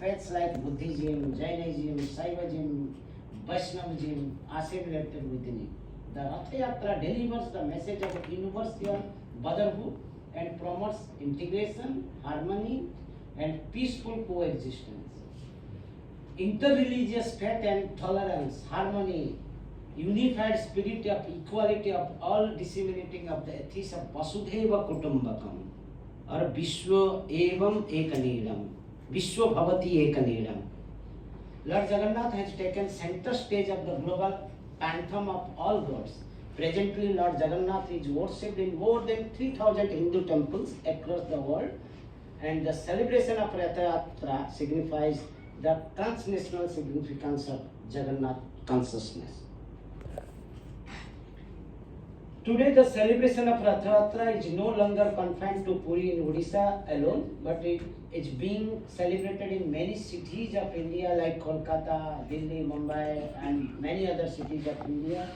Faiths like Buddhism, Jainism, Shaivism, Vaishnavism are assimilated within it. The Rath Yatra delivers the message of universal brotherhood and promotes integration, harmony, and peaceful coexistence. Interreligious faith and tolerance, harmony, unified spirit of equality of all disseminating of the ethics of Vasudhaiva Kutumbakam or Vishwa Evam Ekaneedam. Vishwa Bhavati Ekaneedam. Lord Jagannath has taken center stage of the global pantheon of all gods. Presently, Lord Jagannath is worshipped in more than 3,000 Hindu temples across the world, and the celebration of Rath Yatra signifies the transnational significance of Jagannath consciousness. Today, the celebration of Rath Yatra is no longer confined to Puri in Odisha alone, but it is being celebrated in many cities of India like Kolkata, Delhi, Mumbai, and many other cities of India.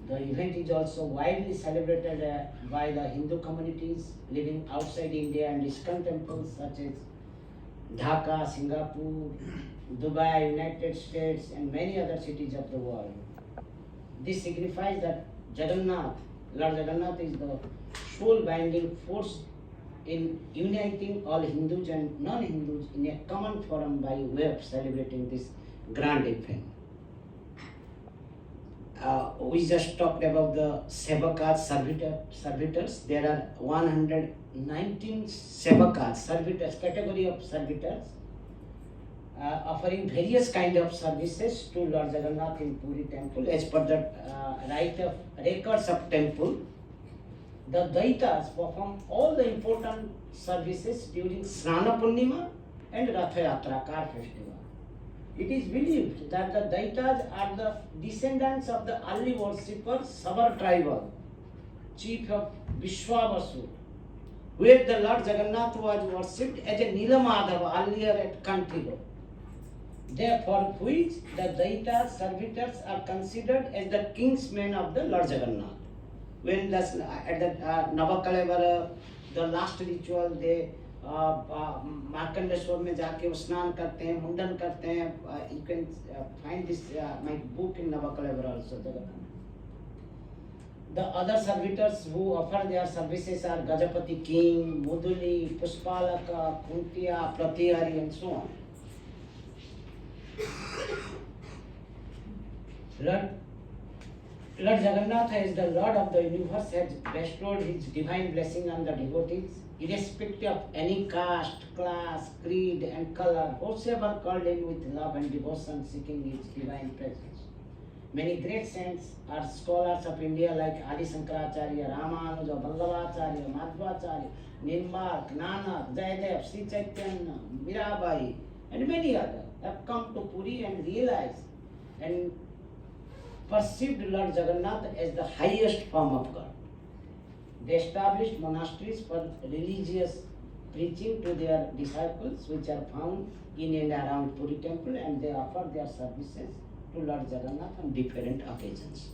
The event is also widely celebrated by the Hindu communities living outside India and ISKCON temples such as Dhaka, Singapore, Dubai, United States, and many other cities of the world. This signifies that Lord Jagannath is the sole binding force in uniting all Hindus and non-Hindus in a common forum by way of celebrating this grand event. We just talked about the Sevakas, servitors. There are 119 Sevakas, servitors, category of servitors, offering various kind of services to Lord Jagannath in Puri temple. As per the records of temple, the Daitas perform all the important services during Snana Purnima and Rath Yatra, car festival. It is believed that the Daitas are the descendants of the early worshippers Sabar tribal, chief of Vishwavasu, where the Lord Jagannath was worshipped as a Nilamadhava earlier at Kantigo. Therefore, which the Daitas servitors are considered as the kingsmen of the Lord Jagannath. When at the Navakalevara, the last ritual, they Markandeshwar में जाके स्नान करते हैं, मुंडन करते हैं. You can find this my book in Navakalevara also. The other servitors who offer their services are Gajapati King, Muduli, Puspalaka, Kuntiya, Pratihari, and so on. Lord Jagannath, as the Lord of the universe, has bestowed his divine blessing on the devotees, irrespective of any caste, class, creed, and color, whosoever called him with love and devotion, seeking his divine presence. Many great saints are scholars of India like Adi Shankaracharya, Ramanuja, Vallabhacharya, Madhvacharya, Nimbark, Nanak, Jayadev, Sri Chaitanya, Mirabai, and many others have come to Puri and realized and perceived Lord Jagannath as the highest form of God. They established monasteries for religious preaching to their disciples, which are found in and around Puri temple, and they offer their services to Lord Jagannath on different occasions.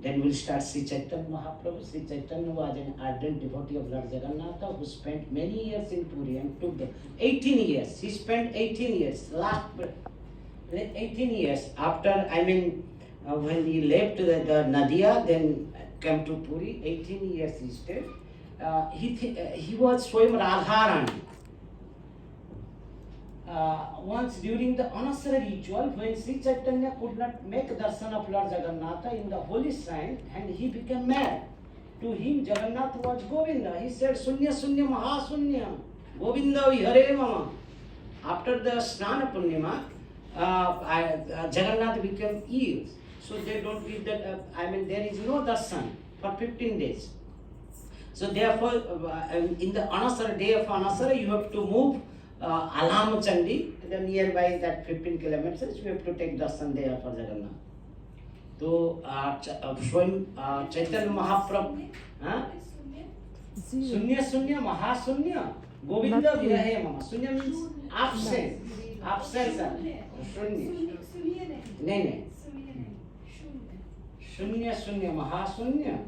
Then we'll start Sri Chaitanya Mahaprabhu. Sri Chaitanya was an ardent devotee of Lord Jagannath who spent many years in Puri and took the 18 years. He spent 18 years. 18 years after, when he left the Nadia, then came to Puri, 18 years he stayed. He was Swayam Radharani. Once during the Anasara ritual, when Sri Chaitanya could not make darshan of Lord Jagannatha in the holy shrine, and he became mad. To him, Jagannath was Govinda. He said, Sunya Sunya Mahasunya, Govinda Vihare Mama. After the Snana Purnima, Jagannath became ill. So they don't give that, there is no darshan for 15 days. So therefore, in the Anasara, day of Anasara, you have to move Alham Chandi, nearby that 15 kilometers, you have to take darshan there for Jagannath. So, Chaitanya Mahaprabhu, Sunya Sunya Mahasunya, Govinda Virahe Mama. Sunya means absent. Absence. Sunya. No. Sunya Sunya Mahasunya,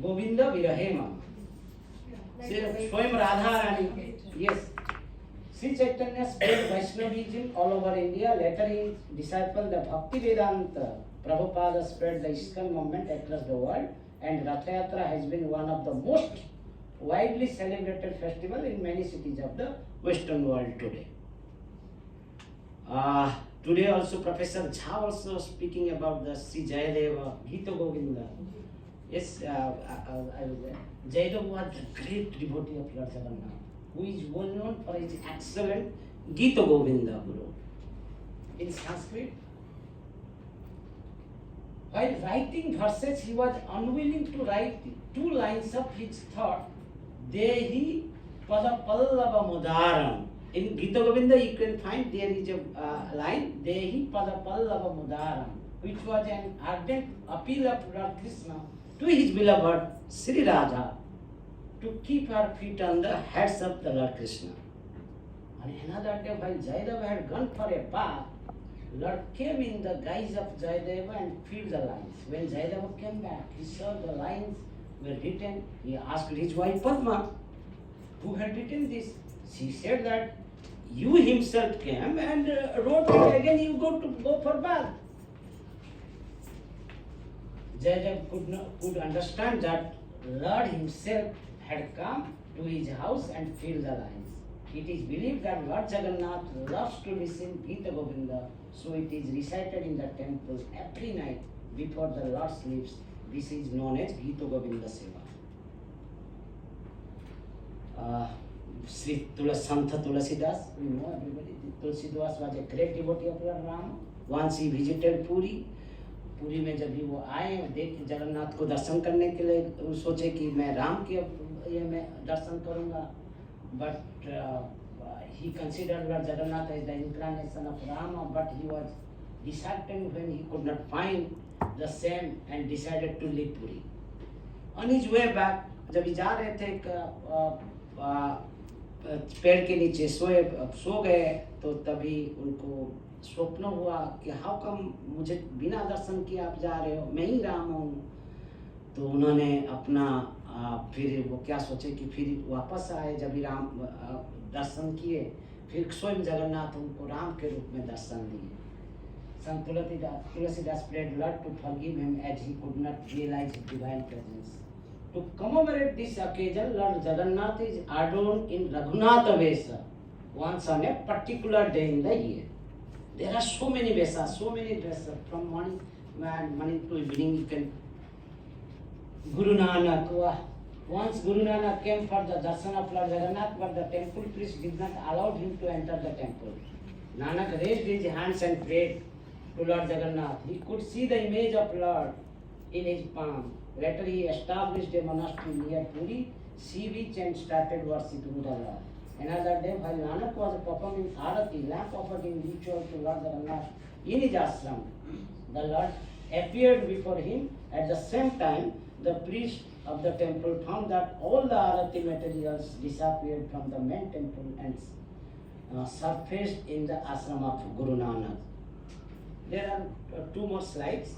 Govinda Virahe Mama. Swayam Radharani. Yes. Sri Chaitanya spread Vaishnavism all over India. Later, his disciple, the Bhaktivedanta Prabhupada, spread the ISKCON movement across the world. And Rath Yatra has been one of the most widely celebrated festival in many cities of the Western world today. Today also Professor Jha also speaking about the Sri Jayadeva Gita Govinda. Yes, Jayadeva was a great devotee of Lord Jagannath, who is well known for his excellent Gita Govinda Guru. In Sanskrit, while writing verses, he was unwilling to write 2 lines of his thought. Dehi pada pallava mudaram. In Gita Govinda, you can find there is a line, Dehi pada pallava mudaram, which was an ardent appeal of Lord Krishna to his beloved Sri Radha to keep her feet on the heads of the Lord Krishna. On another day, while Jayadeva had gone for a bath, Lord came in the guise of Jayadeva and filled the lines. When Jayadeva came back, he saw the lines were written. He asked his wife Padma, who had written this. She said that you himself came and wrote it again, you go for bath. Jayadeva could understand that Lord himself had come to his house and filled the lines. It is believed that Lord Jagannath loves to listen Gita Govinda, so it is recited in the temple every night before the Lord sleeps. This is known as Gita Govinda Seva. Sri Santa Tulasidas, we know everybody. Tulsidas was a great devotee of Lord Rama. Once he visited Puri. Puri में जब भी वो आए देख जगन्नाथ को दर्शन करने के लिए सोचे कि मैं राम के ये मैं दर्शन करूँगा, but he considered Lord Jagannath as the incarnation of Rama, but he was disheartened when he could not find the same and decided to leave Puri. On his way back, जब जा रहे थे पेड़ के नीचे सो गए तो तभी उनको स्वप्न हुआ कि हाउ कम मुझे बिना दर्शन किए आप जा रहे हो, मैं ही राम हूँ. तो उन्होंने अपना फिर वो क्या सोचे कि फिर वापस आए. जब ही राम दर्शन किए फिर स्वयं जगन्नाथ उनको राम के रूप में दर्शन दिए. Sant Tulasidas prayed Lord to forgive him as he could not realize his divine presence. To commemorate this occasion, Lord Jagannath is adorned in Raghunatha Vesha once on a particular day in the year. There are so many Vesas, so many dresses from morning to evening. You can Guru Nanak. Once Guru Nanak came for the darshan of Lord Jagannath, but the temple priest did not allow him to enter the temple. Nanak raised his hands and prayed to Lord Jagannath. He could see the image of Lord in his palm. Later he established a monastery near Puri, sea beach, and started worshipping the Lord. Another day, while Nanak was performing Arati, lamp offering ritual to Lord Jagannath in his ashram, the Lord appeared before him. At the same time, the priest of the temple found that all the Arati materials disappeared from the main temple and surfaced in the ashram of Guru Nanak. There are 2 more slides.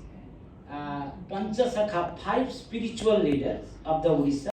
Panchasakha, 5 spiritual leaders of the Odisha